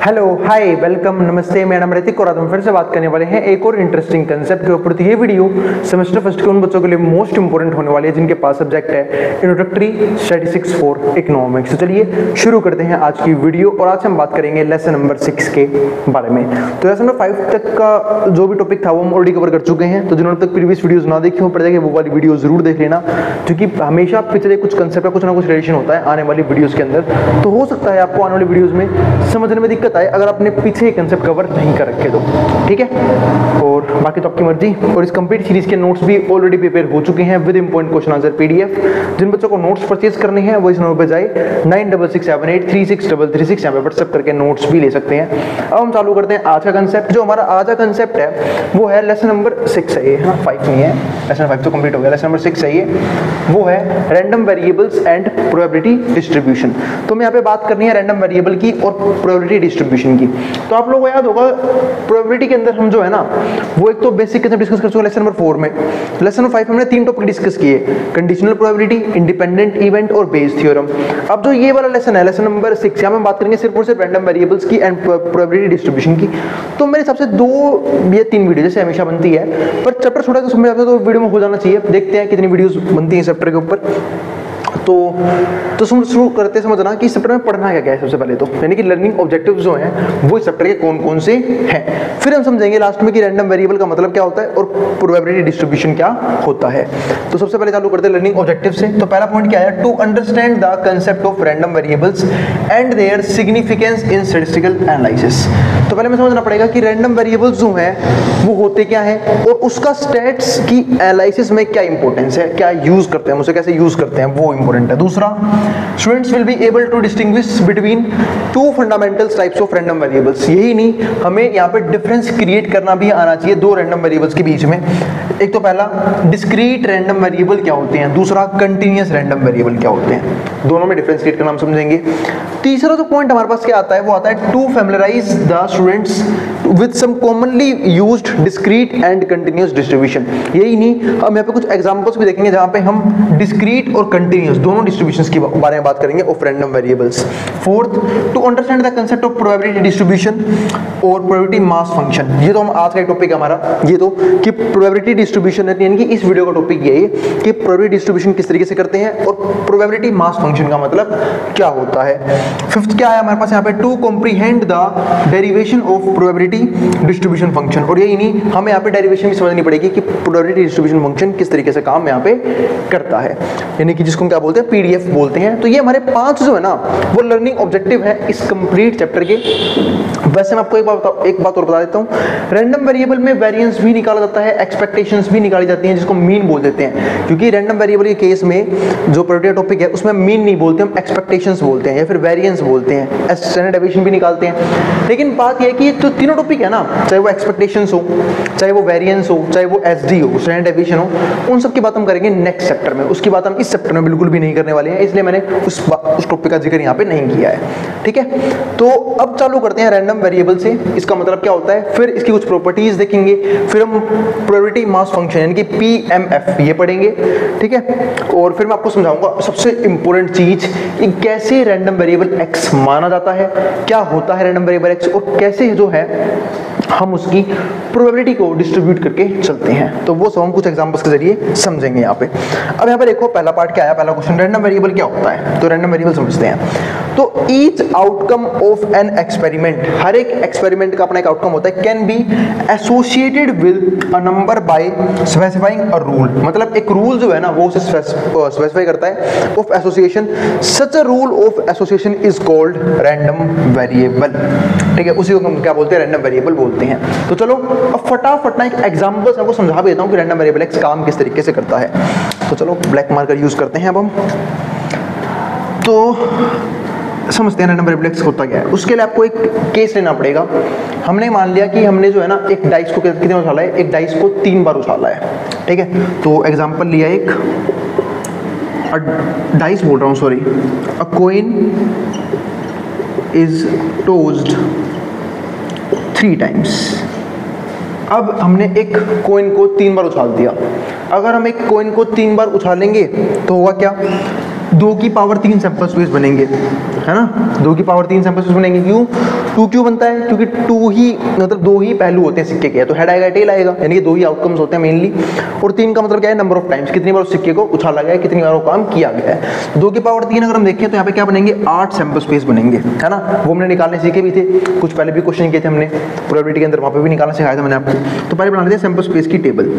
Hello hi welcome नमस्ते, मेरा नाम ऋतिक और आज हम फिर से बात करने वाले हैं एक और इंटरेस्टिंग कंसेप्ट के ऊपर। तो ये वीडियो सेमेस्टर फर्स्ट के उन बच्चों के लिए मोस्ट इंपोर्टेंट होने वाली है जिनके पास सब्जेक्ट है इंट्रोडक्टरी स्टैटिस्टिक्स फॉर इकोनॉमिक्स। तो चलिए शुरू करते हैं आज की वीडियो और आज हम बात करेंगे लेसन नंबर 6 के बारे में। तो लेसन नंबर 5 तक का जो भी टॉपिक था वो हम ऑलरेडी कवर कर चुके हैं, तो जिन्होंने तक प्रीवियस वीडियोज ना देखी हो पड़ जाएगी वो वाली वीडियो जरूर देख लेना, क्योंकि हमेशा पिछले कुछ कंसेप्ट का कुछ ना कुछ रिलेशन होता है आने वाली वीडियोज के अंदर। तो हो सकता है आपको आने वाली वीडियोज में समझने में दिक्कत आए अगर आपने पीछे कंसेप्ट कवर नहीं कर रखे तो, ठीक है। और बाकी तो आपकी मर्जी। और इस कंप्लीट सीरीज के नोट्स भी ऑलरेडी प्रिपेयर हो चुके हैं with important question answer PDF. जिन बच्चों को नोट्स परचेज करने हैं वो इस नंबर पे जाए 9667836336 यहाँ पे व्हाट्सएप करके नोट्स भी ले सकते हैं। अब हम चालू करते हैं आज का कंसेप्ट। जो हमारा आज का कंसेप्ट है वो है लेसन नंबर 6 है ये, हाँ 5 नहीं है, लेसन 5 तो कंप्लीट हो गया, लेसन नंबर 6 है ये, वो है random variables and probability distribution. तो मैं यहाँ पे बात करनी है रैंडम वेरिएबल की और प्रोबेबिलिटी डिस्ट्रीब्यूशन की। तो आप लोगों को याद होगा प्रोबेबिलिटी के अंदर हम जो है ना वो एक तो बेसिक कंसेप्ट डिस्कस कर चुके हैं लेसन नंबर 4 में। लेसन नंबर 5 हमने 3 टॉपिक डिस्कस किए, कंडीशनल प्रोबेबिलिटी, इंडिपेंडेंट इवेंट और बेस थ्योरम। अब जो ये वाला लेसन है लेसन नंबर 6, यहाँ में बात करेंगे सिर्फ और सिर्फ रैंडम वेरिएबल्स की एंड प्रोबेबिलिटी डिस्ट्रीब्यूशन की। तो मेरे हिसाब से 2 या 3 वीडियो जैसे हमेशा बनती है, पर चैप्टर छोटा तो समझ आता है तो वीडियो में हो जाना चाहिए। देखते हैं कितनी वीडियोस बनती हैं चैप्टर के ऊपर। तो शुरू करते समझना कि इस चैप्टर में पढ़ना क्या है सबसे पहले तो, यानी कि लर्निंग ऑब्जेक्टिव्स जो हैं वो इस चैप्टर के कौन कौन से हैं। फिर हम समझेंगे लास्ट में कि रैंडम वेरिएबल का मतलब क्या होता है और प्रोबेबिलिटी डिस्ट्रीब्यूशन क्या होता है। तो सबसे पहले चालू करते हैं लर्निंग ऑब्जेक्टिव से। तो पहला पॉइंट क्या है, to understand the concept of random variables and their significance in statistical analysis. तो पहले हमें समझना पड़ेगा कि रैंडम वेरिएबल्स जो हैं वो होते क्या हैं और उसका स्टैट्स की एनालिसिस में क्या इंपॉर्टेंस है, क्या यूज करते हैं, उसे कैसे यूज करते हैं, वो इंपॉर्टेंट है। दूसरा, students will be able to distinguish between 2 fundamental types of random variables. यही नहीं, हमें यहाँ पे डिफरेंस क्रिएट करना भी आना चाहिए 2 रैंडम वेरिएबल्स के बीच में। एक तो पहला डिस्क्रीट रैंडम वेरिएबल क्या होते हैं, दूसरा कंटिन्यूअस रैंडम वेरिएबल क्या होते हैं, दोनों में डिफरेंस क्रिएट करना हम समझेंगे। तीसरा जो पॉइंट हमारे पास क्या आता है वो आता है to familiarise the students with some commonly used discrete and continuous distribution. यही नहीं, हम यहाँ पे कुछ एग्जांपल्स भी देखेंगे जहाँ पे हम डिस्क्रीट और कंटिन्यूअस दोनों डिस्ट्रीब्यूशंस के बारे में बात करेंगे of random variables. Fourth, to understand the concept of probability distribution और प्रोबेबिलिटी मास फंक्शन। ये तो हम आज का टॉपिक है हमारा, ये तो कि प्रोबेबिलिटी डिस्ट्रीब्यूशन यानी कि इस वीडियो का टॉपिक ये है कि प्रोबेबिलिटी डिस्ट्रीब्यूशन किस तरीके से करते हैं और प्रोबेबिलिटी मास फंक्शन का मतलब क्या होता है। फिफ्थ क्या है हमारे पास यहाँ पे, to comprehend the derivation of probability distribution function. और यही नहीं, हमें यहाँ पे डेरिवेशन भी समझनी पड़ेगी कि प्रोबेबिलिटी डिस्ट्रीब्यूशन फंक्शन किस तरीके से काम यहाँ पे करता है, यानी कि जिसको हम क्या बोलते हैं पीडीएफ बोलते हैं। तो ये हमारे 5 जो है ना वो लर्निंग ऑब्जेक्टिव है इस कंप्लीट चैप्टर के। वैसे मैं आपको एक बात और बता देता हूँ, रैंडम वेरिएबल में वेरिएंस भी निकाला जाता है, एक्सपेक्टेशंस भी निकाली जाती हैं जिसको मीन बोल देते हैं, क्योंकि रैंडम वेरिएबल के केस में जो प्रोबेबिलिटी टॉपिक है उसमें मीन नहीं बोलते, हम एक्सपेक्टेशंस बोलते हैं या फिर वेरिएंस बोलते हैं, स्टैंडर्ड डेविएशन भी निकालते हैं। लेकिन बात यह है कि जो तीनों टॉपिक है ना, चाहे वो एक्सपेक्टेशंस हो, चाहे वो वेरिएंस हो, चाहे वो एसडी हो, स्टैंडर्ड डेविएशन हो, उन सब की बात हम करेंगे नेक्स्ट चैप्टर में। उसकी बात हम इस चैप्टर में बिल्कुल भी नहीं करने वाले हैं, इसलिए मैंने उस टॉपिक का जिक्र यहाँ पे नहीं किया है, ठीक है। तो अब चालू करते हैं रैंडम वेरिएबल से, इसका मतलब क्या होता है, फिर इसकी कुछ प्रॉपर्टीज देखेंगे, फिर हम प्रोबेबिलिटी मास फंक्शन यानी कि पीएमएफ ये पढ़ेंगे, ठीक है। और फिर मैं आपको समझाऊंगा सबसे इंपॉर्टेंट चीज कि कैसे रैंडम वेरिएबल एक्स माना जाता है, क्या होता है रैंडम वेरिएबल एक्स और कैसे जो है हम उसकी प्रोबेबिलिटी को डिस्ट्रीब्यूट करके चलते हैं। तो वो सब हम कुछ एग्जांपल्स के जरिए समझेंगे यहाँ पे। अब यहाँ पे देखो पहला पार्ट क्या आया, पहला क्वेश्चन, रैंडम वेरिएबल क्या होता है। तो रैंडम वेरिएबल समझते हैं। तो each outcome of an experiment, हर एक एक्सपेरिमेंट का अपना एक आउटकम होता है, can be associated with a number by specifying a rule. मतलब एक रूल जो है ना वो उसे स्पेसिफाई करता है of association. Such a rule of association is called random variable, ठीक है। उसी को हम क्या बोलते हैं, रैंडम वेरिएबल बोलते हैं। तो चलो अब फटाफट ना एक एग्जांपल से आपको समझा भी देता हूँ कि रैंडम वेरिएबल एक्स काम किस तरीके से करता है। तो चलो ब्लैक मार्कर यूज करते हैं अब हम, तो समझते हैं रैंडम वेरिएबल एक्स होता क्या है। उसके लिए आपको एक केस लेना पड़ेगा। हमने मान लिया कि हमने जो है ना एक डाइस को कितने उछाला है, एक डाइस को 3 बार उछाला है, ठीक है। तो एग्जांपल लिया एक डाइस बोल रहा हूँ, sorry, a coin is tossed 3 times. अब हमने एक कॉइन को 3 बार उछाल दिया। अगर हम एक कॉइन को 3 बार उछालेंगे तो होगा क्या, 2 की पावर 3 सैंपल स्पेस बनेंगे, है ना। 2 की पावर 3 सैंपल स्पेस बनेंगे, क्यों, 2 क्यों बनता है? क्योंकि 2 ही मतलब 2 ही पहलू होते हैं सिक्के के, तो हेड आएगा टेल आएगा, यानी कि 2 ही आउटकम्स होते हैं मेनली। और 3 का मतलब क्या है? नंबर ऑफ टाइम्स, कितनी बार उस सिक्के को उछाला गया है, कितनी बार वो काम किया गया है। 2 की पावर 3 अगर हम देखें तो यहाँ पे क्या बनेंगे? 8 सैंपल स्पेस बनेंगे, है ना। वो हमने निकालने सीखे भी थे, कुछ पहले भी क्वेश्चन किए थे हमने प्रोबेबिलिटी के अंदर, वहाँ पे भी निकालना सिखाया था मैंने आपको। तो पहले बना लेते हैं सैंपल स्पेस की टेबल।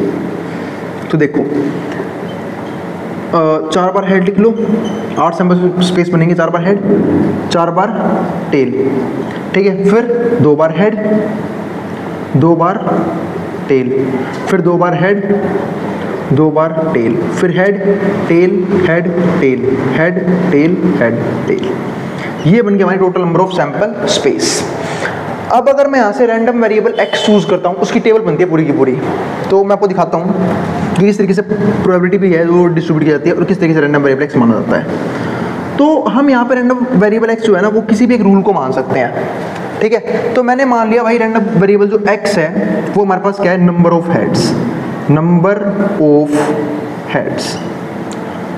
तो देखो 4 बार हेड लिख लो, 8 सैंपल स्पेस बनेंगे, 4 बार हेड, 4 बार टेल, ठीक है। फिर 2 बार हेड, 2 बार टेल, फिर 2 बार हेड, 2 बार टेल, फिर head tail head tail head tail head tell. ये बन गया हमारी total number of sample space. अब अगर मैं यहाँ से रैंडम वेरिएबल x चूज करता हूँ, उसकी टेबल बनती है पूरी की पूरी। तो मैं आपको दिखाता हूँ कि किस तरीके से प्रोबेबिलिटी भी है वो डिस्ट्रीब्यूट की जाती है और किस तरीके से रैंडम वेरिएबल x माना जाता है। तो हम यहाँ पे रैंडम वेरिएबल x जो है ना, वो किसी भी एक रूल को मान सकते हैं, ठीक है। तो मैंने मान लिया भाई रैंडम वेरिएबल जो x है वो हमारे पास क्या है? Number of heads, number of heads.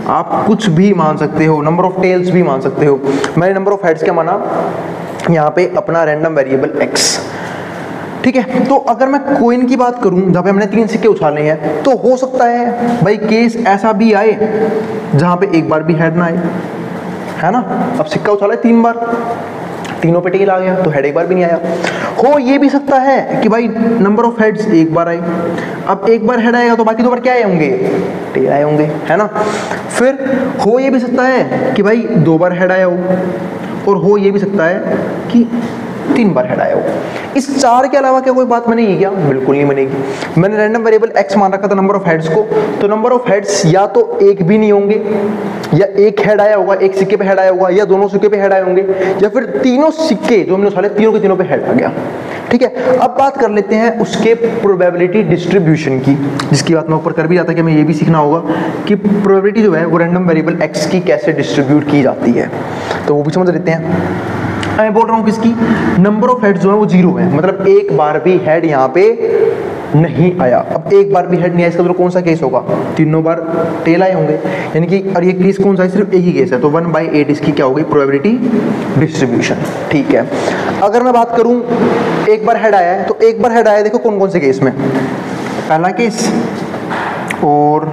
आप कुछ भी मान सकते हो, नंबर ऑफ टेल्स भी मान सकते हो। मैंने नंबर ऑफ हेड्स क्या माना यहाँ पे? अपना रैंडम वेरिएबल x, ठीक है। तो अगर मैं कॉइन की बात करूं जहाँ पे हमने 3 सिक्के उछाले हैं, तो हो सकता है भाई केस ऐसा भी आए जहाँ पे एक बार भी हेड ना आए, है ना। अब सिक्का उछाला है 3 बार, तीनों पे टेल आ गया, तो हेड एक बार भी नहीं आया। हो ये भी सकता है कि भाई नंबर ऑफ हेड्स एक बार आए, अब एक बार हेड आएगा तो बाकी 2 बार क्या आए होंगे? टेल आए होंगे, है ना। फिर हो ये भी सकता है कि भाई 2 बार हेड आया हो, और हो ये भी सकता है कि 3 बार हेड आया हो। इस 4 के अलावा क्या कोई बात बनेगी क्या? बिल्कुल नहीं बनेगी। मैंने रैंडम वेरिएबल x मान रखा था नंबर ऑफ हेड्स को, तो नंबर ऑफ हेड्स या तो एक भी नहीं होंगे, या एक हेड आया होगा, एक सिक्के पे हेड आया होगा, या दोनों सिक्के पे हेड आए होंगे, या फिर तीनों सिक्के जो हमने उछाले तीनों के तीनों पे हेड आ गया, ठीक है। अब बात कर लेते हैं उसके प्रोबेबिलिटी डिस्ट्रीब्यूशन की, जिसकी बात मैं ऊपर कर भी जाता कि हमें ये भी सीखना होगा कि प्रोबेबिलिटी जो है वो रैंडम वेरिएबल x की कैसे डिस्ट्रीब्यूट की जाती है, तो वो भी समझ लेते हैं। मैं बोल रहा हूँ किसकी? नंबर ऑफ हेड जो है वो 0 है, मतलब एक बार भी हेड यहाँ पे नहीं आया। अब एक बार भी हेड नहीं आया, इसका मतलब कौन सा केस होगा? तीनों बार टेल आए होंगे, यानी कि और ये केस कौन सा है? सिर्फ एक ही केस है, तो 1/8 इसकी क्या होगी? प्रोबेबिलिटी डिस्ट्रीब्यूशन, ठीक है। अगर मैं बात करूं एक बार हेड आया है, तो एक बार हेड आया देखो कौन कौन से केस में? पहला केस और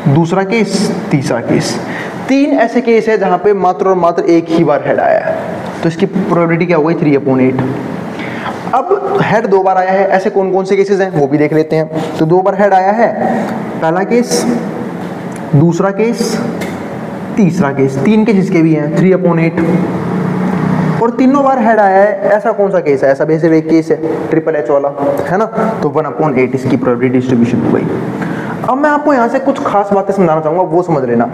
दूसरा केस, तीसरा केस। 3 ऐसे केस है जहां पे मात्र और मात्र एक ही बार हेड आया है, तो इसकी प्रोबेबिलिटी क्या हो गई? 3/8। अब हेड 2 बार आया है, ऐसे कौन कौन से केसेस हैं वो भी देख लेते हैं। तो 2 बार हेड आया है, पहला केस, दूसरा केस, तीसरा केस, 3 केस इसके भी हैं, 3/8। और तीनों बार हेड आया है, ऐसा कौन सा केस है? ऐसा बेसिक एक केस है, HHH वाला, है ना। तो 1/8 इसकी प्रोबेबिलिटी डिस्ट्रीब्यूशन हो गई। अब मैं आपको यहाँ से कुछ खास बातें समझाना चाहूँगा, वो समझ लेना।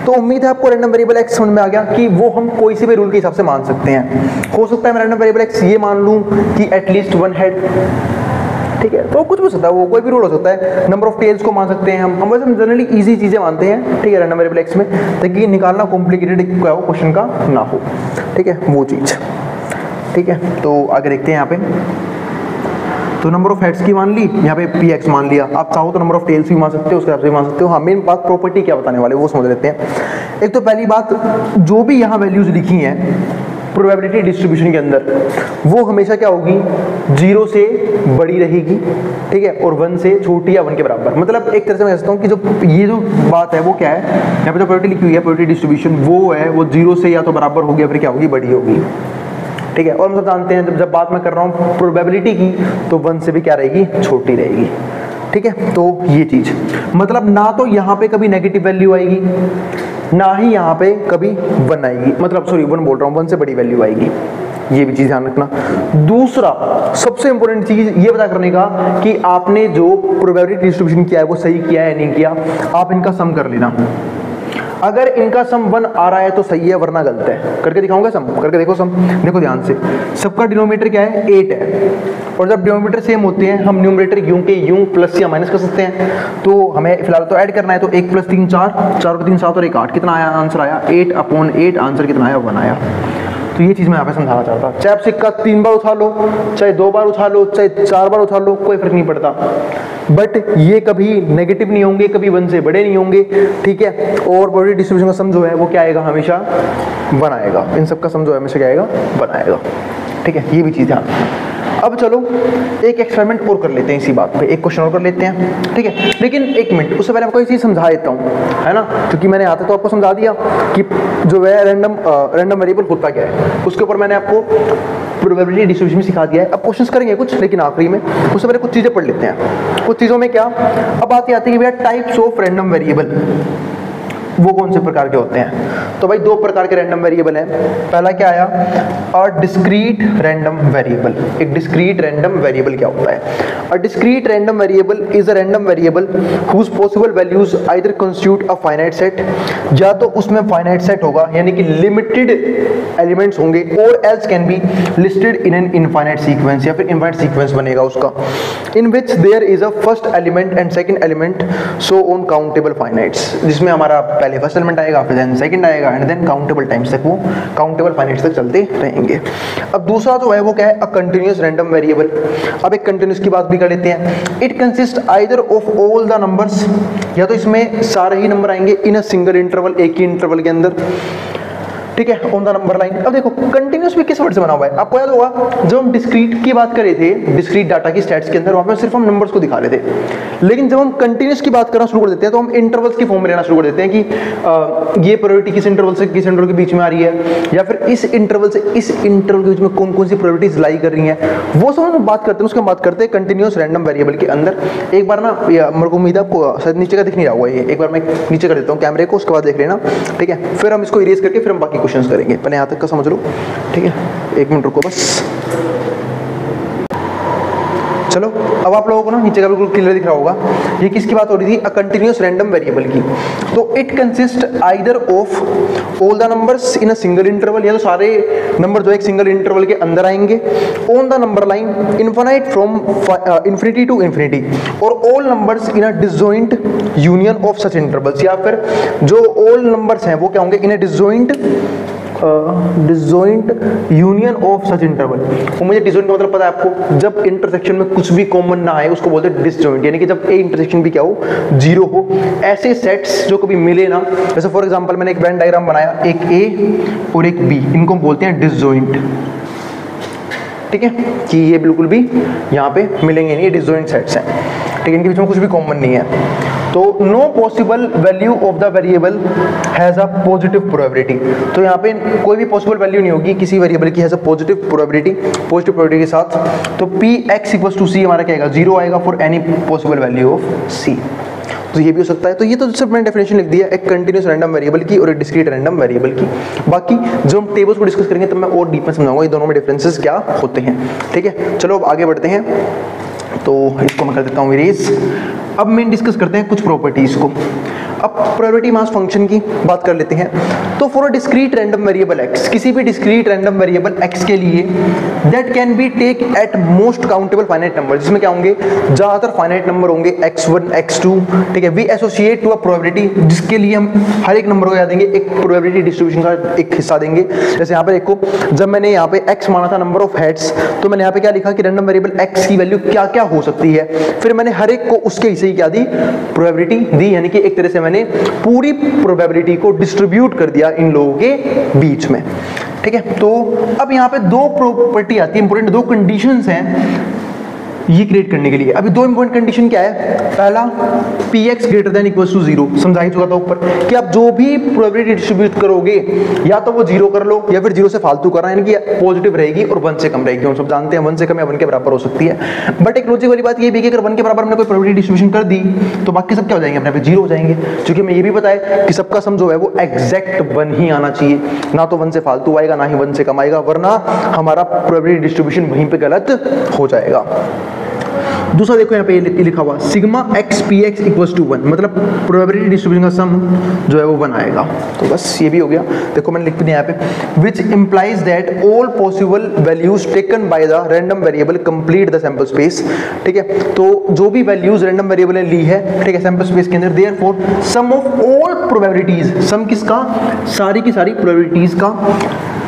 तो उम्मीद है आपको रैंडम वेरिएबल x समझ में आ गया कि वो हम कोई से भी रूल के हिसाब से मान सकते हैं। हो सकता है मैं रैंडम वेरिएबल x ये मान लूँ कि एटलीस्ट 1 हेड, ठीक है। तो कुछ भी हो सकता है, वो कोई भी रूल हो सकता है। नंबर ऑफ टेल्स को मान सकते हैं हम वैसे जनरली इजी चीज़ें मानते हैं, ठीक है, रैंडम वेरिएबल x में, ताकि निकालना कॉम्प्लिकेटेड क्या हो, क्वेश्चन का ना हो, ठीक है, वो चीज़, ठीक है। तो आगे देखते हैं यहाँ पे। तो नंबर ऑफ हेड्स की मान ली, यहाँ पे px मान लिया। आप चाहो तो नंबर ऑफ टेल्स भी मान सकते हो, उसके हिसाब से भी मान सकते हो। हाँ, मेन बात प्रॉपर्टी क्या बताने वाले वो समझ लेते हैं। एक तो पहली बात, जो भी यहाँ वैल्यूज लिखी हैं प्रोबेबिलिटी डिस्ट्रीब्यूशन के अंदर, वो हमेशा क्या होगी? 0 से बड़ी रहेगी, ठीक है, और 1 से छोटी या 1 के बराबर। मतलब एक तरह से मैं कह सकता हूँ कि जो ये जो बात है वो क्या है, यहाँ पे जो प्रोबेबिलिटी लिखी हुई है प्रोबेबिलिटी डिस्ट्रीब्यूशन, वो है वो 0 से या तो बराबर होगी या फिर क्या होगी? बड़ी होगी, ठीक है। और हम सब जानते हैं जब बात मैं कर रहा हूँ प्रोबेबिलिटी की, तो 1 से भी क्या रहेगी? छोटी रहेगी, ठीक है। तो ये चीज मतलब ना तो यहाँ पे कभी नेगेटिव वैल्यू आएगी, ना ही यहाँ पे कभी 1 आएगी, मतलब सॉरी 1 बोल रहा हूँ, 1 से बड़ी वैल्यू आएगी। ये भी चीज ध्यान रखना। दूसरा सबसे इंपॉर्टेंट चीज ये पता करने का कि आपने जो प्रोबेबिलिटी डिस्ट्रीब्यूशन किया है वो सही किया है या नहीं किया। आप इनका सम कर लेना, अगर इनका सम 1 आ रहा है तो सही है, वरना गलत है। करके दिखाऊंगा सम, करके देखो सम, देखो ध्यान से। सबका डिनोमिनेटर क्या है? 8 है, और जब डिनोमिनेटर सेम होते हैं हम न्यूमरेटर यूं के यूं प्लस या माइनस कर सकते हैं। तो हमें फिलहाल तो ऐड करना है, तो 1 + 3 4, 4 × 3 7 और 1 8, कितना आया? आंसर आया 8/8। आंसर कितना आया? 1 आया। तो ये चीज मैं यहाँ पे समझाना चाहता हूँ। चाहे आप सिक्का 3 बार उछाल लो, चाहे 2 बार उछाल लो, चाहे 4 बार उछाल लो, कोई फर्क नहीं पड़ता, बट ये कभी नेगेटिव नहीं होंगे, कभी 1 से बड़े नहीं होंगे, ठीक है। और प्रोबेबिलिटी डिस्ट्रीब्यूशन का सम जो है वो क्या आएगा? हमेशा 1 आएगा। इन सब का सम जो है हमेशा क्या आएगा? 1 आएगा, ठीक है, ये भी चीज़ ध्यान रखना। अब चलो एक एक्सपेरिमेंट और कर लेते हैं इसी बात पे, एक क्वेश्चन और कर लेते हैं, ठीक है। लेकिन एक मिनट, उससे पहले आपको एक चीज़ समझा देता हूँ, है ना, क्योंकि मैंने आता तो आपको समझा दिया कि जो है रैंडम वेरिएबल होता क्या है, उसके ऊपर मैंने आपको प्रोबेबिलिटी डिस्ट्रीब्यूशन सिखा दिया है। अब क्वेश्चंस करेंगे कुछ, लेकिन आखिरी में उससे पहले कुछ चीज़ें पढ़ लेते हैं। कुछ चीज़ों में क्या, अब आती है कि भैया टाइप्स ऑफ रैंडम वेरिएबल वो कौन से प्रकार के होते हैं। तो भाई दो प्रकार के रैंडम वेरिएबल हैं। पहला क्या आया, अ डिस्क्रीट रैंडम वेरिएबल। एक डिस्क्रीट रैंडम वेरिएबल क्या होता है? A discrete random variable is a random variable whose possible values either constitute a finite set, या तो उसमें फाइनाइट सेट होगा यानी कि लिमिटेड एलिमेंट्स होंगे, और else can be listed in an infinite sequence, या फिर इनफाइनाइट सीक्वेंस बनेगा उसका, in which there is a first element and second element so on countable finites, जिसमें हमारा पहले फर्स्ट एलिमेंट आएगा, फिर देन सेकंड आएगा, एंड देन काउंटेबल टाइम्स तक वो काउंटेबल फाइनाइट्स तक चलते रहेंगे। अब दूसरा जो है वो क्या है, अ कंटिन्यूअस रैंडम वेरिएबल। अब एक कंटिन्यूअस की बात भी कर लेते हैं। It consist either of all the numbers, या तो इसमें सारे ही नंबर आएंगे इन अ सिंगल इंटरवल, एक ही इंटरवल के अंदर, ठीक है, ऑन द नंबर लाइन। अब देखो कंटिन्यूअस भी किस वर्ड से बना हुआ है, आपको याद होगा जब हम डिस्क्रीट की बात कर रहे थे, डिस्क्रीट डाटा की स्टैट्स के अंदर, वहां पे सिर्फ हम नंबर्स को दिखा रहे थे, लेकिन जब हम कंटिन्यूअस की बात करना शुरू कर देते हैं तो हम इंटरवल्स की फॉर्म में लेना शुरू कर देते हैं कि ये प्रोबेबिलिटी किस इंटरवल से किस इंटरवल के बीच में आ रही है, या फिर इस इंटरवल से इस इंटरवल के बीच में कौन कौन सी प्रोबेबिलिटीज लाई कर रही हैं, वो सब हम बात करते हैं। उसके बात करते हैं कंटिन्यूअस रैंडम वेरिएबल के अंदर। एक बार ना मेरे को उम्मीद है आपको शायद नीचे का दिख नहीं रहा हुआ, ये एक बार मैं नीचे कर देता हूँ कैमरे को, उसके बाद देख लेना, ठीक है। फिर हम इसको इरेज करके फिर हम बाकी क्वेश्चंस करेंगे, पहले तक का समझ लो, ठीक है। एक मिनट रुको बस। चलो अब आप लोगों को ना नीचे का बिल्कुल क्लियर दिख रहा होगा, ये किसकी बात हो रही थी, अ कंटिन्यूअस रैंडम वेरिएबल की। तो it consist either of all the numbers in a single interval, या तो सारे नंबर जो एक सिंगल इंटरवल के अंदर आएंगे, on the number line infinite from infinity to infinity, और all numbers in a disjoint union of such intervals, या फिर जो ऑल नंबर्स हैं वो क्या होंगे, in a disjoint union of such interval. वो मुझे डिसजॉइंट का मतलब पता है आपको, जब इंटरसेक्शन में कुछ भी कॉमन ना आए उसको बोलते हैं डिसजॉइंट, यानी कि जब ए इंटरसेक्शन भी क्या हो, जीरो हो। ऐसे सेट्स जो कभी मिले ना, जैसे फॉर एग्जांपल मैंने एक वेन डायग्राम बनाया, एक ए और एक बी, इनको बोलते हैं डिसजॉइंट, ठीक है, कि ये बिल्कुल भी यहाँ पे मिलेंगे नहीं, ये डिसजॉइंट सेट्स हैं, ठीक है, इनके बीच में कुछ भी कॉमन नहीं है। तो no possible value of the variable has a positive probability, तो यहाँ पे कोई भी पॉसिबल वैल्यू नहीं होगी किसी वेरिएबल की, has a positive probability, positive probability के साथ। तो P x equals to C हमारा क्या आएगा, जीरो आएगा for any possible value of C. तो ये भी हो सकता है। तो ये तो सिर्फ मैंने डेफिनेशन लिख दिया, एक कंटिन्यूअस रैंडम वेरिएबल की और एक डिस्क्रीट रैंडम वेरिएबल की। बाकी जो हम टेबल्स को डिस्कस करेंगे तब मैं और डीप में समझाऊंगा ये दोनों में डिफरेंसेस क्या होते हैं, ठीक है। चलो अब आगे बढ़ते हैं, तो इसको मैं कर देता हूँ इरेज। अब मैं डिस्कस करते हैं कुछ प्रॉपर्टीज को। अब प्रोबेबिलिटी मास फंक्शन की बात कर लेते हैं। तो for a discrete random variable x, किसी भी डिस्क्रीट रैंडम वेरिएबल x के लिए that can be take at most countable finite number, जिसमें क्या होंगे, ज्यादातर फाइनाइट नंबर होंगे, x1 x2, ठीक है। We associate to a probability, जिसके लिए हम हर एक नंबर को याद देंगे, एक प्रोबेबिलिटी डिस्ट्रीब्यूशन का एक हिस्सा देंगे। जैसे यहाँ पे देखो, जब मैंने यहाँ पे x माना था नंबर ऑफ हेड्स, तो मैंने यहाँ पे क्या लिखा कि रैंडम वेरिएबल x की वैल्यू क्या क्या हो सकती है, फिर मैंने हर एक को उसके हिस्से की क्या दी, प्रोबेबिलिटी दी, यानी कि एक तरह से मैंने पूरी प्रोबेबिलिटी को डिस्ट्रीब्यूट कर दिया इन लोगों के बीच में, ठीक है। तो अब यहाँ पे दो प्रॉपर्टी आती है इंपॉर्टेंट, दो कंडीशंस हैं ये क्रिएट करने के लिए। अभी दो इंपॉर्टेंट कंडीशन क्या है, पहला px greater than equals to 0, समझा ही चुका था ऊपर कि आप जो भी प्रोबेबिलिटी डिस्ट्रीब्यूट करोगे या तो वो 0 कर लो या फिर 0 से फालतू करना, यानी कि पॉजिटिव रहेगी और 1 से कम रहेगी। हम सब जानते हैं 1 से कम या 1 के बराबर हो सकती है, बट एक लॉजिक वाली बात ये भी कि अगर 1 के बराबर हमने कोई प्रोबेबिलिटी डिस्ट्रीब्यूशन कर दी तो बाकी सब क्या हो जाएंगे, अपने पे 0 हो जाएंगे। क्योंकि हमें ये भी पता है कि सबका सम जो है वो एग्जैक्ट 1 ही आना चाहिए, ना तो 1 से फालतू आएगा ना ही 1 से कम आएगा, वरना हमारा प्रोबेबिलिटी डिस्ट्रीब्यूशन वहीं पे गलत हो जाएगा। दूसरा देखो यहाँ पे लिखा हुआ sigma x p x equals to 1, मतलब प्रोबेबिलिटी डिस्ट्रीब्यूशन का सम जो है वो 1 आएगा। तो बस ये भी हो गया। देखो मैंने लिख दिया यहाँ पे, which implies that all possible values taken by the random variable complete the sample space, ठीक है। तो जो भी वैल्यूज रैंडम वेरिएबल ने ली है, ठीक है, सैंपल स्पेस के अंदर, therefore sum of all probabilities, sum किसका, सारी की सारी प्रोबेबिलिटीज का,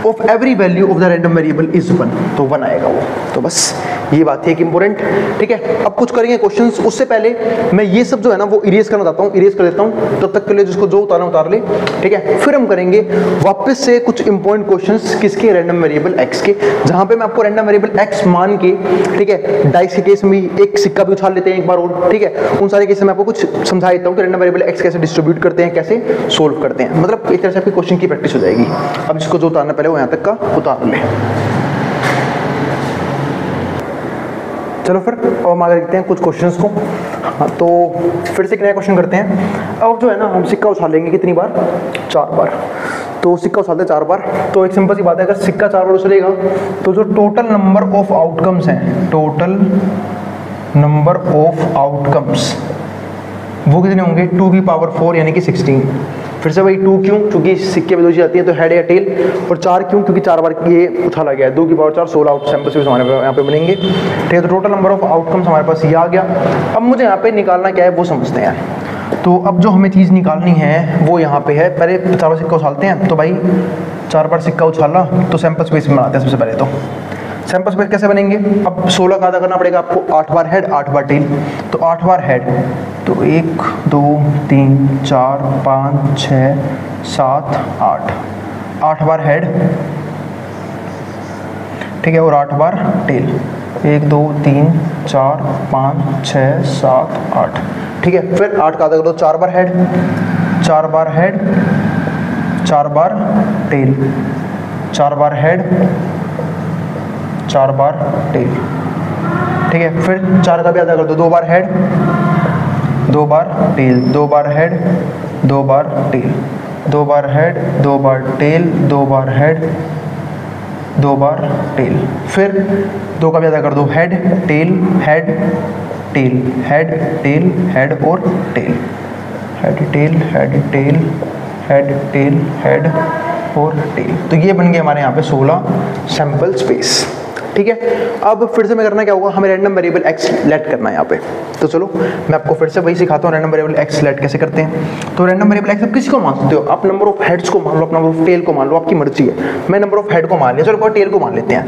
of every value of the random variable is 1, तो 1 आएगा वो। तो बस ये बात है कि इंपॉर्टेंट ठीक है। अब कुछ करेंगे क्वेश्चंस, उससे पहले मैं ये सब जो है ना वो इरेज करना चाहता हूँ, इरेज कर देता हूँ, तब तक के लिए जिसको जो उतारना उतार ले, ठीक है। फिर हम करेंगे वापस से कुछ इंपॉर्टेंट क्वेश्चंस किसके, रैंडम वेरिएबल एक्स के, जहां पे मैं आपको रैंडम वेरिएबल एक्स मान के, ठीक है, डाइस के केस में एक सिक्का भी उछाल लेते हैं एक बार और, ठीक है। उन सारे केस में आपको कुछ समझा देता हूँ कि रैंडम वेरिएबल एक्स कैसे डिस्ट्रीब्यूट करते हैं, कैसे सोल्व करते हैं, मतलब एक तरह से आपकी क्वेश्चन की प्रैक्टिस हो जाएगी। अब इसको जो उतारना पहले वो यहाँ तक का उतार ले। चलो फिर और हम आगे देखते हैं कुछ क्वेश्चंस को। हाँ, तो फिर से एक नया क्वेश्चन करते हैं। अब जो है ना हम सिक्का उछालेंगे कितनी बार, 4 बार। तो सिक्का उछालते हैं 4 बार, तो एक सिंपल सी बात है, अगर सिक्का 4 बार उछलेगा तो जो टोटल नंबर ऑफ आउटकम्स हैं, टोटल नंबर ऑफ आउटकम्स वो कितने होंगे, 2 की पावर 4 यानी कि 16। फिर से भाई 2 क्यों, क्योंकि सिक्के में 2 चीज़ आती है तो हेड या टेल, और 4 क्यों, क्योंकि 4 बार ये उछाला गया है, 2 की पावर 4 16 आउट सैंपल्स हमारे यहाँ पे बनेंगे, ठीक है। तो टोटल नंबर ऑफ आउटकम्स हमारे पास ये आ गया। अब मुझे यहाँ पे निकालना क्या है वो समझते हैं। तो अब जो हमें चीज़ निकालनी है वो यहाँ पे है, पहले 4 बार सिक्का उछालते हैं। तो भाई 4 बार सिक्का उछाला तो सैंपल स्पेस में बनाते हैं सबसे पहले। तो सैंपल स्पेस कैसे बनेंगे, अब 16 का आधा करना पड़ेगा आपको, 8 बार हेड 8 बार टेल। तो 8 बार हेड, तो 1 2 3 4 5 6 7 8, 8 बार हेड, ठीक है, और 8 बार टेल, 1 2 3 4 5 6 7 8, ठीक है। फिर 8 का आधा कर दो, 4 बार हेड 4 बार हेड 4 बार टेल, 4 बार हेड 4 बार टेल, ठीक है। फिर 4 का भी आधा कर दो, 2 बार हेड 2 बार टेल, 2 बार हेड 2 बार टेल, 2 बार हेड 2 बार टेल, 2 बार हेड 2 बार टेल। फिर 2 का भी आधा कर दो, head tail head tail, head tail head और tail, head tail head tail head tail head और टेल। तो ये बन गए हमारे यहाँ पे 16 सैंपल स्पेस, ठीक है। अब फिर से मैं करना क्या होगा, हमें रैंडम वेरिएबल एक्स सेलेक्ट करना है यहाँ पे। तो चलो मैं आपको फिर से वही सिखाता हूँ, रैंडम वेरिएबल एक्स सेलेक्ट कैसे करते हैं। तो रैंडम वेरिएबल एक्स आप किसी को मान सकते हो, आप नंबर ऑफ हेड्स को मान लो, आप नंबर ऑफ टेल को मान लो, आपकी मर्जी है। मैं नंबर ऑफ हेड को मान लिया, चलो टेल को मान लेते हैं,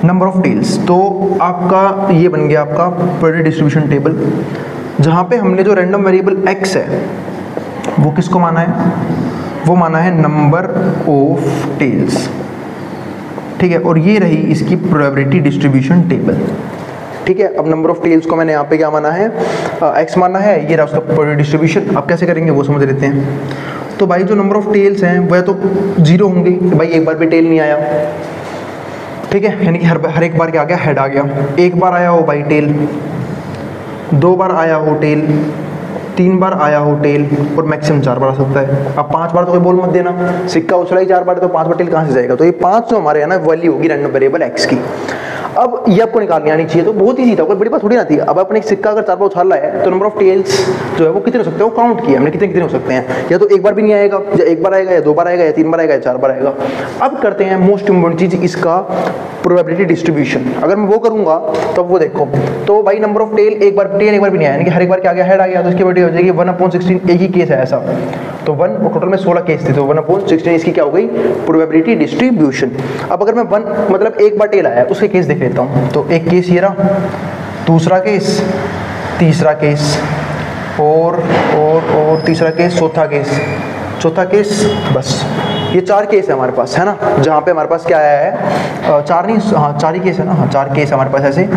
नंबर ऑफ टेल्स। तो आपका ये बन गया आपका प्रोबेबिलिटी डिस्ट्रीब्यूशन टेबल, जहाँ पे हमने जो रैंडम वेरिएबल एक्स है वो किसको माना है, वो माना है नंबर ऑफ टेल्स, ठीक है। और ये रही इसकी प्रोबेबिलिटी डिस्ट्रीब्यूशन टेबल, ठीक है। अब नंबर ऑफ टेल्स को मैंने यहाँ पे क्या माना है, एक्स माना है, ये रहा उसका प्रोबेबिलिटी डिस्ट्रीब्यूशन। अब कैसे करेंगे वो समझ लेते हैं। तो भाई जो नंबर ऑफ टेल्स हैं वह तो 0 होंगे, भाई एक बार भी टेल नहीं आया, ठीक है, यानी कि हर एक बार क्या आ गया, हेड आ गया। एक बार आया हो भाई टेल, 2 बार आया हो टेल, 3 बार आया हो टेल, और मैक्सिमम 4 बार आ सकता है। अब 5 बार तो कोई बोल मत देना, सिक्का उछला ही 4 बार, तो 5 बार टेल कहाँ से जाएगा। तो ये 5 जो हमारे है ना वैल्यू होगी रैंडम वेरिएबल एक्स की। अब ये आपको निकालनी आनी चाहिए, तो बहुत ईजी था, कोई बड़ी बात थोड़ी ना थी। अब अपने सिक्का अगर 4 बार उछाल रहा है तो नंबर ऑफ टेल्स जो है वो कितने हो सकते हैं, वो काउंट किया हमने, कितने कितने हो सकते हैं। या तो एक बार भी नहीं आएगा, या एक बार आएगा, या 2 बार आएगा, या 3 बार आएगा, या 4 बार आएगा। अब करते हैं मोस्ट इंपॉर्टेंट चीज, इसका प्रोबेबिलिटी डिस्ट्रीब्यूशन। अगर मैं वो करूंगा तो वो देखो, तो भाई नंबर ऑफ टेल एक बार टेल एक बार भी नहीं आया, यानी कि हर एक बार क्या आ गया, हेड आ गया, तो इसकी वैल्यू हो जाएगी 1/16। एक ही केस है ऐसा, तो 1 और टोटल में 16 केस थे, तो 1/16 इसकी क्या हो गई, प्रोबेबिलिटी डिस्ट्रीब्यूशन। अब अगर मैं 1 मतलब एक बार टेल आया उसके केस देख लेता हूँ। तो एक केस ये रहा, दूसरा केस, तीसरा केस, और तीसरा केस, चौथा केस, बस ये 4 केस है हमारे पास, है ना, जहाँ पे हमारे पास क्या आया है, 4 नहीं, हाँ 4 ही केस है ना, हाँ 4 केस हमारे पास ऐसे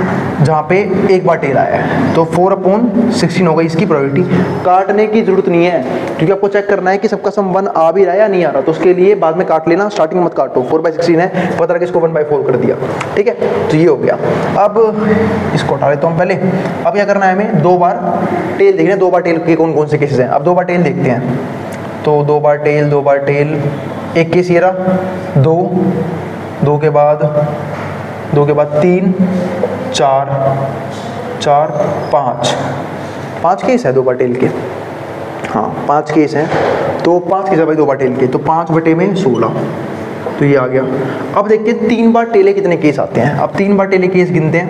जहाँ पे एक बार टेल आया है। तो 4/16 हो गई इसकी प्रोबेबिलिटी। काटने की जरूरत नहीं है, क्योंकि आपको चेक करना है कि सबका सम 1 आ भी रहा है या नहीं आ रहा, तो उसके लिए बाद में काट लेना, स्टार्टिंग मत काटो। 4/16 है, पता लगे इसको 1/4 कर दिया, ठीक है। तो ये हो गया। अब इसको हटा लेता हूँ पहले। अब क्या करना है हमें, 2 बार टेल देखना है, 2 बार टेल के कौन कौन से केसेस हैं। अब 2 बार टेल देखते हैं, तो 2 बार टेल, एक केस ये रहा, 2 के बाद 3 4 5 केस है 2 बार टेल के, हाँ 5 केस हैं। तो 5 केस है भाई 2 बार टेल के, तो 5/16, तो ये आ गया। अब देखते हैं 3 बार टेले कितने केस आते हैं। अब 3 बार टेले केस गिनते हैं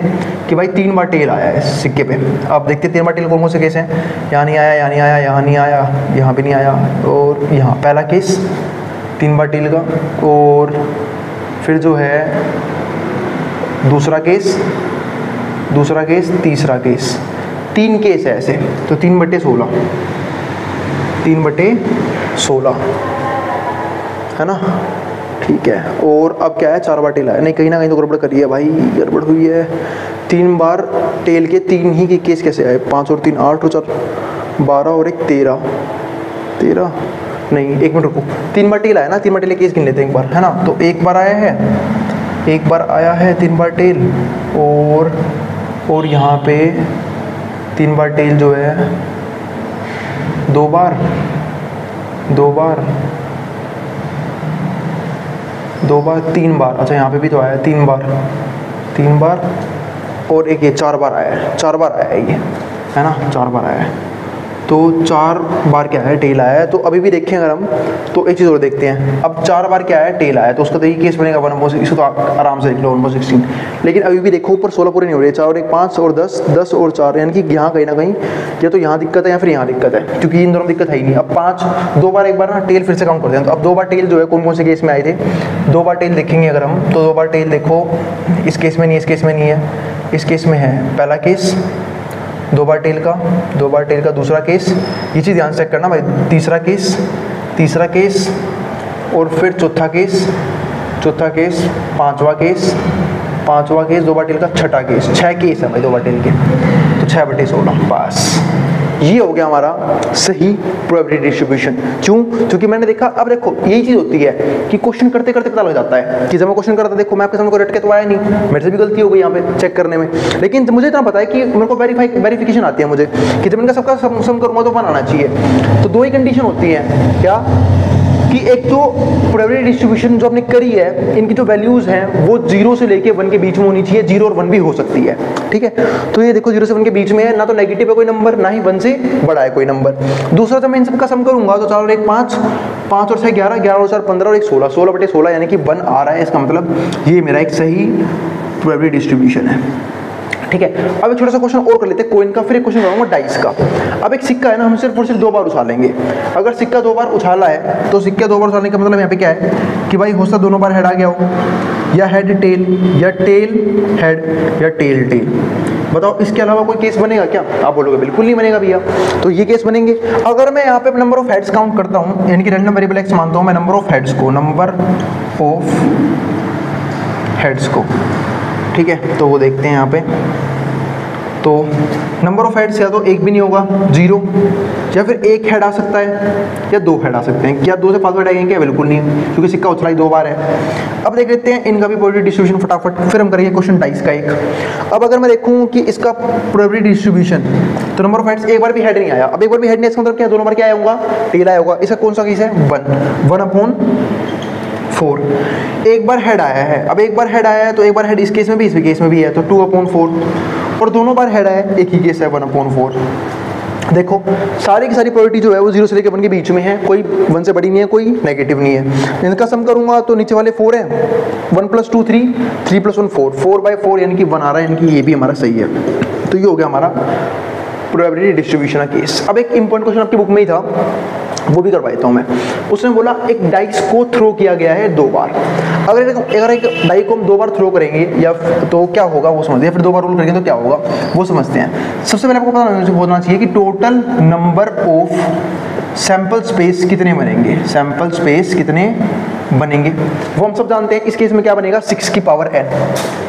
कि भाई 3 बार टेल आया है सिक्के पे। अब देखते हैं 3 बार टेल कौन कौन से केस हैं। यहाँ नहीं आया, यहाँ नहीं आया, यहाँ नहीं आया, यहाँ भी नहीं आया, और यहाँ पहला केस 3 बार टेल का, और फिर जो है दूसरा केस दूसरा केस, तीसरा केस, 3 केस है ऐसे, तो 3/16, 3/16 है ना, ठीक है। और अब क्या है, 4 बार टेल आया, नहीं कहीं ना कहीं तो गड़बड़ करी है भाई, गड़बड़ हुई है। 3 बार टेल के 3 ही के केस कैसे आए, 5 और 3 8 और 4 12 और 1 13 नहीं, 1 मिनट रुको, 3 बार टेल आया ना, 3 बार टेल केस गिन लेते हैं एक बार, है ना। तो 1 बार आया है, 1 बार आया है 3 बार टेल, और यहाँ पे 3 बार टेल जो है 2 बार 3 बार, अच्छा यहाँ पे भी तो आया है 3 बार और एक ये 4 बार आया है, 4 बार आया है ये, है ना, 4 बार आया है। तो 4 बार क्या है, टेल आया है। तो अभी भी देखें अगर हम, तो एक चीज़ और देखते हैं, अब 4 बार क्या है, टेल आया, तो उसका तो यही केस बनेगा 1/16, इसको तो आराम से लिख लो 1/16। लेकिन अभी भी देखो ऊपर 16 पूरे नहीं हो रहे, 4 और 1 5 और 10 और 4, यानी कि यहाँ कहीं ना कहीं या तो यहाँ दिक्कत है या फिर यहाँ दिक्कत है, क्योंकि इन दोनों में दिक्कत है ही नहीं। अब 5 2 बार, एक बार ना टेल फिर से काउंट करते हैं। तो अब 2 बार टेल जो है कौन कौन से केस में आए थे, 2 बार टेल देखेंगे अगर हम, तो 2 बार टेल देखो, इस केस में नहीं, इस केस में नहीं है, इस केस में है पहला केस 2 बार टेल का दूसरा केस, ये चीज़ ध्यान से चेक करना भाई, तीसरा केस और फिर चौथा केस, पांचवा केस 2 बार टेल का छठा केस, 6 केस है भाई 2 बार टेल के, तो 6/16 बस। ये हो गया हमारा सही प्रोबेबिलिटी डिस्ट्रीब्यूशन। क्यों? क्योंकि मैंने देखा, अब देखो यही चीज़ होती है कि क्वेश्चन करते करते पता लग जाता है कि जब मैं क्वेश्चन करता, देखो मैं आपके सामने को रट के तो आया नहीं, मेरे से भी गलती हो गई यहाँ पे चेक करने में, लेकिन मुझे इतना पता है कि मेरे को वेरिफिकेशन आती है मुझे कि जब इनका सबका सम करूँगा तो 1 आना चाहिए। तो 2 ही कंडीशन होती है, क्या कि एक तो प्रोबेबिलिटी डिस्ट्रीब्यूशन जो आपने करी है, इनकी जो वैल्यूज हैं वो 0 से लेके 1 के बीच में होनी चाहिए, 0 और 1 भी हो सकती है, ठीक है। तो ये देखो 0 से 1 के बीच में है, ना तो नेगेटिव है कोई नंबर, ना ही 1 से बड़ा है कोई नंबर। दूसरा, जब मैं इन सबका सम करूंगा तो 4 और 1 5, 5 और 6 11, 11 और 4 15 और 1 16, 16/16 यानी कि 1 आ रहा है। इसका मतलब ये मेरा एक सही प्रोबेबिलिटी डिस्ट्रीब्यूशन है, ठीक है। अब एक छोटा सा क्वेश्चन और कर लेते हैं कोइन का, फिर एक क्वेश्चन कराऊंगा डाइस का। अब एक सिक्का है ना, हम सिर्फ और सिर्फ 2 बार उछालेंगे। अगर सिक्का 2 बार उछाला है तो सिक्का 2 बार उछालने का मतलब यहाँ पे क्या है कि भाई हो सकता दोनों बार हेड आ गया हो, या हेड टेल, या टेल हेड, या टेल टेल। बताओ इसके अलावा कोई केस बनेगा क्या? आप बोलोगे बिल्कुल नहीं बनेगा भैया। तो ये केस बनेंगे। अगर मैं यहाँ पे नंबर ऑफ हेड्स काउंट करता हूँ, यानी कि रैंडम वेरिएबल एक्स मानता हूँ मैं नंबर ऑफ हेड्स को, ठीक है। तो वो देखते हैं यहाँ पे, तो नंबर ऑफ हेड्स या तो 1 भी नहीं होगा 0, या फिर 1 हेड आ सकता है या 2 हेड आ सकते हैं। क्या 2 से फालतू हेड आएंगे क्या? बिल्कुल नहीं, क्योंकि सिक्का उछला ही 2 बार है। अब देख लेते हैं इनका भी प्रोबेबिलिटी डिस्ट्रीब्यूशन फटाफट, फिर हम करेंगे क्वेश्चन डाइस का एक। अब अगर मैं देखूँ कि इसका प्रोबेबिलिटी डिस्ट्रीब्यूशन, तो नंबर ऑफ हेड्स एक बार भी हेड नहीं आया। अब एक बार भी हेड नहीं, इसका मतलब क्या, दोनों बार क्या आया होगा, टेल आया होगा। इसका कौन सा केस है? 1/4। एक बार हेड आया है, अब एक बार हेड आया है तो एक बार हेड इस केस में भी इस केस में भी है, तो 2/4। और दोनों बार हेड आया, एक ही केस है 1/4। देखो सारी की सारी प्रोबेबिलिटी जो है वो 0 से लेकर 1 के बीच में है, कोई 1 से बड़ी नहीं है, कोई नेगेटिव नहीं है। इनका सम करूंगा तो नीचे वाले 4 है, 1 + 2 3, 3 + 1 4, 4/4 यानी कि 1 आ रहा है, यानी कि ये भी हमारा सही है। तो ये हो गया हमारा प्रोबेबिलिटी डिस्ट्रीब्यूशन का केस। अब एक इंपॉर्टेंट क्वेश्चन आपकी बुक में ही था, वो भी करवा देता हूँ मैं। उसने बोला एक डाइस को थ्रो किया गया है 2 बार। अगर एक डाई को हम 2 बार थ्रो करेंगे या तो क्या होगा वो समझते हैं, फिर 2 बार रोल करेंगे तो क्या होगा वो समझते हैं। सबसे पहले आपको पता होना चाहिए कि total number of sample space कितने बनेंगे, सैंपल स्पेस कितने बनेंगे वो हम सब जानते हैं। इस केस में क्या बनेगा, 6 की पावर n,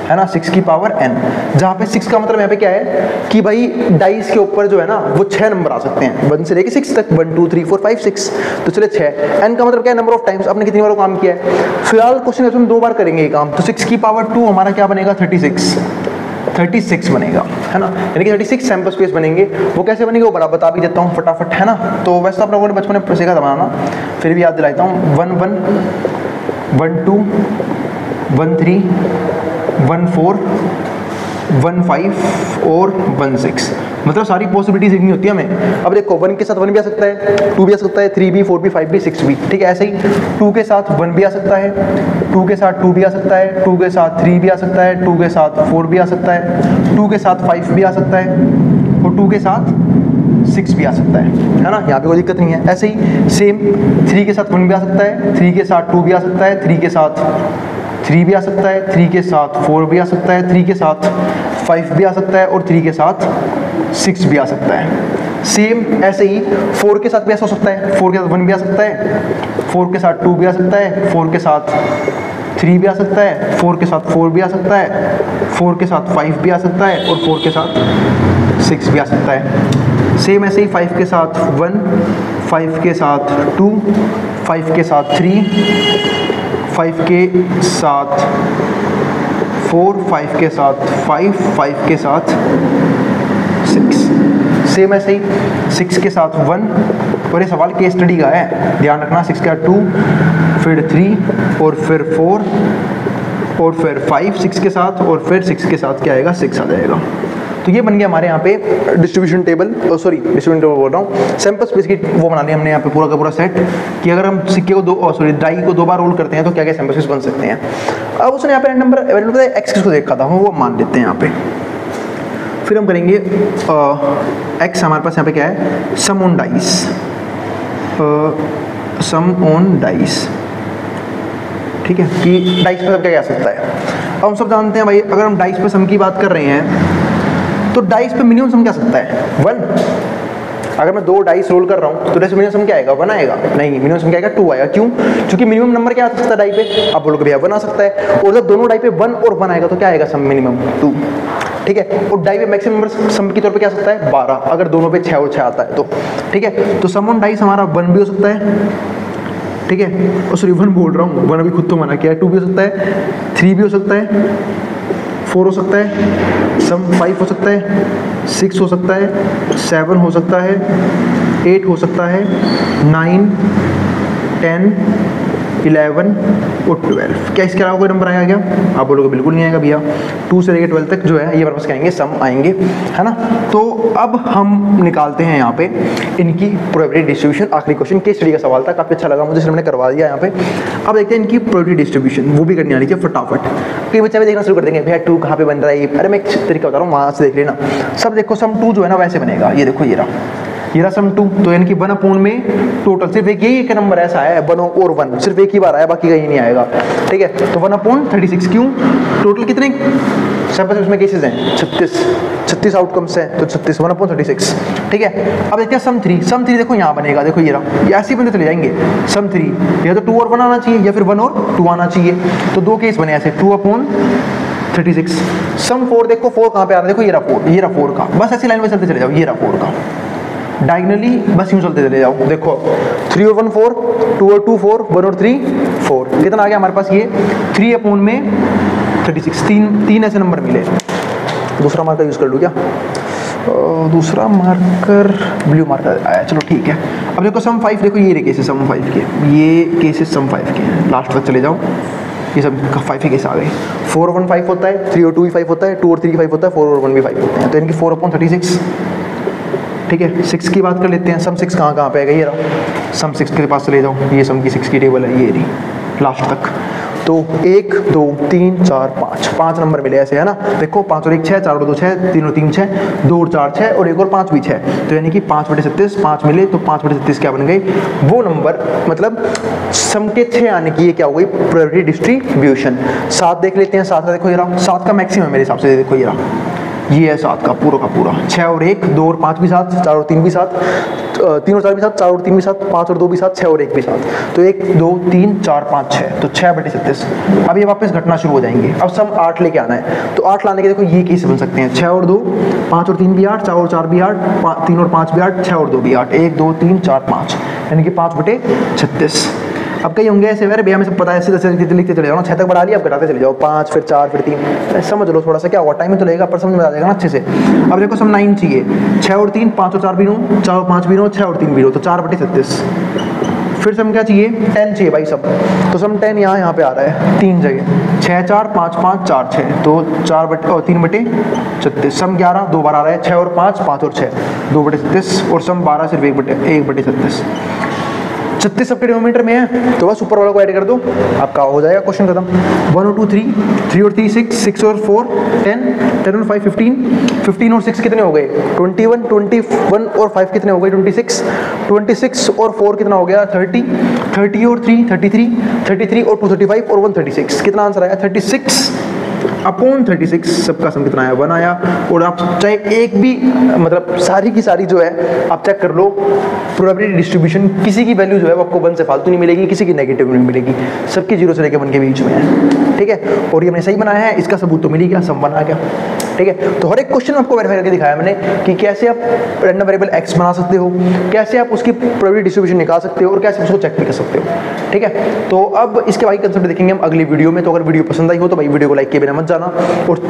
है ना, 6 की पावर n, जहाँ पे 6 का मतलब यहाँ पे क्या है कि भाई डाइस के ऊपर जो है ना वो 6 नंबर आ सकते हैं, 1 से लेके 6 तक, 1 2 3 4 5 6, तो चले 6। n का मतलब क्या है, नंबर ऑफ टाइम्स, आपने कितनी बार काम किया है। फिलहाल क्वेश्चन हम 2 बार करेंगे ये काम, तो 6 की पावर 2 हमारा क्या बनेगा, 36 बनेगा, है ना, यानी कि 36 सैंपल स्पेस बनेंगे। वो कैसे बनेंगे वो बता भी देता हूँ फटाफट, है ना। तो वैसे तो आप लोगों ने बचपन में सीखा था बनाना, फिर भी याद दिलाता हूँ। 1 1 1 2 1 3 1 4 1 5 और 1 6, मतलब सारी पॉसिबिलिटीज लिखनी होती है हमें। अब देखो 1 के साथ 1 भी आ सकता है, 2 भी आ सकता है, 3 भी, 4 भी, 5 भी, 6 भी, ठीक है। ऐसे ही 2 के साथ 1 भी आ सकता है, 2 के साथ 2 भी आ सकता है, 2 के साथ 3 भी आ सकता है, 2 के साथ 4 भी आ सकता है, 2 के साथ 5 भी आ सकता है, और 2 के साथ 6 भी आ सकता है ना, यहाँ पे कोई दिक्कत नहीं है। ऐसे ही सेम 3 के साथ 1 भी आ सकता है, 3 के साथ 2 भी आ सकता है, 3 के साथ 3 भी आ सकता है, 3 के साथ 4 भी आ सकता है, 3 के साथ 5 भी आ सकता है और 3 के साथ 6 भी आ सकता है। सेम ऐसे ही 4 के साथ भी ऐसा हो सकता है, 4 के साथ 1 भी आ सकता है, 4 के साथ 2 भी आ सकता है, 4 के साथ 3 भी आ सकता है, 4 के साथ 4 भी आ सकता है, 4 के साथ 5 भी आ सकता है और 4 के साथ 6 भी आ सकता है। सेम ऐसे ही 5 के साथ 1, 5 के साथ 2, 5 के साथ 3, 5 के साथ 4, 5 के साथ 5, 5 के साथ 6। सेम ऐसे ही 6 के साथ 1, और ये सवाल केस स्टडी का है, ध्यान रखना। 6 का 2, फिर 3 और फिर 4 और फिर 5 6 के साथ, और फिर 6 के साथ क्या आएगा, 6 आ जाएगा। तो ये बन गया हमारे यहाँ पे distribution table, sorry distribution table बोल रहा हूँ, सैंपल स्पेस की वो बना लिया हमने यहाँ पे पूरा का पूरा सेट, कि अगर हम सिक्के को डाई को 2 बार रोल करते हैं तो क्या क्या सैंपल स्पेस बन सकते हैं। अब उसने यहाँ पे नंबर एक्स किसको देखा था, हम वो मान लेते हैं यहाँ पे। फिर हम करेंगे एक्स, हमारे पास यहाँ पे क्या है, sum on dice, sum on dice, ठीक है, कि डाइस पे सब क्या क्या आ सकता है। अब हम सब जानते हैं भाई, अगर हम डाइस पे सम की बात कर रहे हैं तो डाइस पे मिनिमम सम क्या आ सकता है, 1। अगर मैं 2 डाइस रोल कर रहा हूँ तो डाइस मिनिमम सम क्या आएगा, 1 आएगा? नहीं, मिनिमम सम क्या आएगा, 2 आएगा। क्यों? क्योंकि मिनिमम नंबर क्या आ सकता है डाई पे, आप बोलोगे भैया 1 आ सकता है, और जब दोनों डाई पे 1 और 1 आएगा तो क्या आएगा, सम मिनिमम 2, ठीक है। और डाई पे मैक्सिमम नंबर सम के तौर पे क्या आ सकता है, 12, अगर दोनों पे 6 और 6 आता है तो, ठीक है। तो सम ऑन डाइस हमारा 1 भी हो सकता है, ठीक है, और सॉरी 1 बोल रहा हूँ, 1 अभी खुद तो मना किया, 2 भी हो सकता है, 3 भी हो सकता है, 4 हो सकता है, सम 5 हो सकता है, 6 हो सकता है, 7 हो सकता है, 8 हो सकता है, 9, 10, 11 और 12। क्या इसके अलावा कोई नंबर आएगा क्या? आप बोलोगे बिल्कुल नहीं आएगा भैया। 2 से लेकर 12 तक जो है ये हमारे पास कहेंगे सम आएंगे, है ना। तो अब हम निकालते हैं यहाँ पे इनकी प्रोबेबिलिटी डिस्ट्रीब्यूशन। आखिरी क्वेश्चन केस स्टडी का सवाल था, काफ़ी अच्छा लगा मुझे, इसलिए मैंने करवा दिया यहाँ पे। अब देखते हैं इनकी प्रोबेबिलिटी डिस्ट्रीब्यूशन, वो भी करने वाली है फटाफट। कई बच्चे भी देखना शुरू कर देंगे, भैया 2 कहाँ पे बन रहा है, अरे मैं एक तरीका बता रहा हूँ, वहाँ से देख लेना। सब देखो सम 2 जो है ना वैसे बनेगा, ये देखो ये रहा सम 2, तो यानी कि 1 अपॉन में टोटल सिर्फ एक यही एक नंबर ऐसा है 1 और 1, सिर्फ एक ही बार आया, बाकी कहीं नहीं आएगा, ठीक है। तो 1 अपॉन 36, क्यों? टोटल कितने सैंपल इसमें केसेस हैं, 36 आउटकम्स हैं, तो 36 1 अपॉन 36, ठीक है। अब देखते हैं सम 3 देखो यहाँ बनेगा, देखो ये रहा, ये ऐसे ही बनते चले जाएंगे। सम 3 या तो 2 और 1 आना चाहिए, या फिर 1 और 2 आना चाहिए, तो 2 केस बने ऐसे, 2 अपॉन 36। सम 4 देखो, 4 कहाँ पे आ रहा है, देखो ये रहा 4 का, बस ऐसी लाइन में चलते चले जाओ, ये रहा 4 का, डायगनली बस यूं चलते चले जाओ। देखो 3 और 1 4, 2 और 2 4, 1 और 3 4, कितना आ गया हमारे पास, ये 3 अपॉन में 36, तीन ऐसे नंबर मिले। दूसरा मार्कर यूज़ कर लूँ क्या? दूसरा मार्कर ब्लू मार्कर आया, चलो ठीक है। अब देखो सम 5, देखो ये केसेस सम 5 के, ये केसेस सम 5 के, लास्ट तक चले जाओ, ये सब 5 ही केस आ गए। 4 और 1 5 होता है, 3 और 2 भी 5 होता है, 2 और 3 5 होता है, 4 और 1 भी 5 होते हैं, तो इनकी 4 अपॉन 36, ठीक है। 6 की बात कर लेते हैं, सम 6 कहाँ पे आएगा, ये रहा सम 6 के पास चले जाओ, ये सम की 6 की टेबल है, ये रही लास्ट तक। तो 1 2 3 4 5 नंबर मिले ऐसे, है ना। देखो 5 और 1 6, 4 और 2 6, 3 और 3 6, 2 और 4 6 और 1 और 5 भी 6, तो यानी कि 5/37, 5 मिले तो 5/37 क्या बन गई, वो नंबर, मतलब सम के 6 आने की ये क्या हो गई, प्रोबेबिलिटी डिस्ट्रीब्यूशन। 7 देख लेते हैं, 7 का देखो ये रहा, 7 का मैक्सिमम मेरे हिसाब से, देखो ये रहा, ये है 7 का पूरा 6 और 1, 2 और 5 भी 7, 4 और 3 भी 7, 3 और 4 भी 7, 4 और 3 भी 7, 5 और 2 भी 7, 6 और 1 भी 7, तो 1 2 3 4 5 6, तो 6/37। अब ये वापस घटना शुरू हो जाएंगे। अब सम 8 लेके आना है, तो 8 लाने के देखो ये केस बन सकते हैं, 6 और 2, 5 और 3 भी 8, 4 और 4 भी 8, 3 और 5 भी 8, 6 और 2 भी 8, 1 2 3 4 5, यानी कि 5/36। अब कहीं होंगे ऐसे, अरे भैया हमें सब पता है, ऐसे लिखते चले जाओ ना, 6 तक बढ़ा लिया, अब घटाते चले जाओ, 5 फिर 4 फिर 3, समझ लो थोड़ा सा क्या हुआ, टाइम में तो लगेगा पर समझ में आ जाएगा ना अच्छे से। अब देखो सम 9 चाहिए, 6 और 3, 5 और 4 भी 9, 4 और 5 भी 9, 6 और 3 भी 9, तो 4/36। फिर सम क्या चाहिए, 10 चाहिए भाई सब, तो सम 10 यहाँ पे आ रहा है 3 जगह, 6 4 5 5 4 6, तो 3/36। सम 11 2 बार आ रहा है, 6 और 5 5 और 6, 2/36, और सम 12 सिर्फ 1/36। 36 सबके डिनोमिनेटर में है तो बस ऊपर वाला को ऐड कर दो, आपका हो जाएगा क्वेश्चन खत्म। 1 और 2 3, 3 और 3 6, 6 और 4 10, 10 और 5 15, 15 और 6 कितने हो गए 21, 21 और 5 कितने हो गए 26, 26 और 4 कितना हो गया 30, 30 और 3 33, 33 और 2 35 और 1 36, कितना आंसर आया 36 अपॉन 36, सबका सम कितना आया 1 आया। और आप चाहे एक भी मतलब सारी की सारी जो है आप चेक कर लो प्रोबेबिलिटी डिस्ट्रीब्यूशन, किसी की वैल्यू जो है वो आपको 1 से फालतू नहीं मिलेगी, किसी की नेगेटिव नहीं मिलेगी, सबकी 0 से लेकर 1 के बीच में है, ठीक है। और ये मैंने सही बनाया है, इसका सबूत तो मिल गया, सम बना गया, ठीक है। तो हर एक क्वेश्चन आपको वेरीफाई करके दिखाया मैंने कि कैसे आप रैंडम वेरिएबल x बना सकते हो, कैसे आप उसकी प्रोबेबिलिटी डिस्ट्रीब्यूशन निकाल सकते हो और कैसे उसको चेक भी कर सकते हो, ठीक है। तो अब इसके बाकी कंसेप्ट देखेंगे हम अगली वीडियो में। तो अगर वीडियो पसंद आई हो तो भाई वीडियो को लाइक किए बिना मत जाना और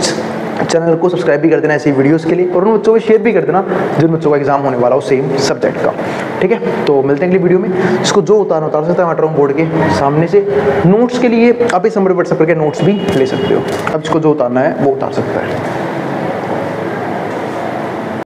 चैनल को सब्सक्राइब भी कर देना ऐसी वीडियोस के लिए, और उन बच्चों को शेयर भी कर देना जिन बच्चों का एग्जाम होने वाला हो सेम सब्जेक्ट का, ठीक है। तो मिलते हैं अगली वीडियो में। इसको जो उतार सकते हैं वाटर बोर्ड के सामने से, नोट्स के लिए आप इस नंबर पर व्हाट्सएप करके नोट्स भी ले सकते हो। अब इसको जो उतारना है वो उतार सकता है।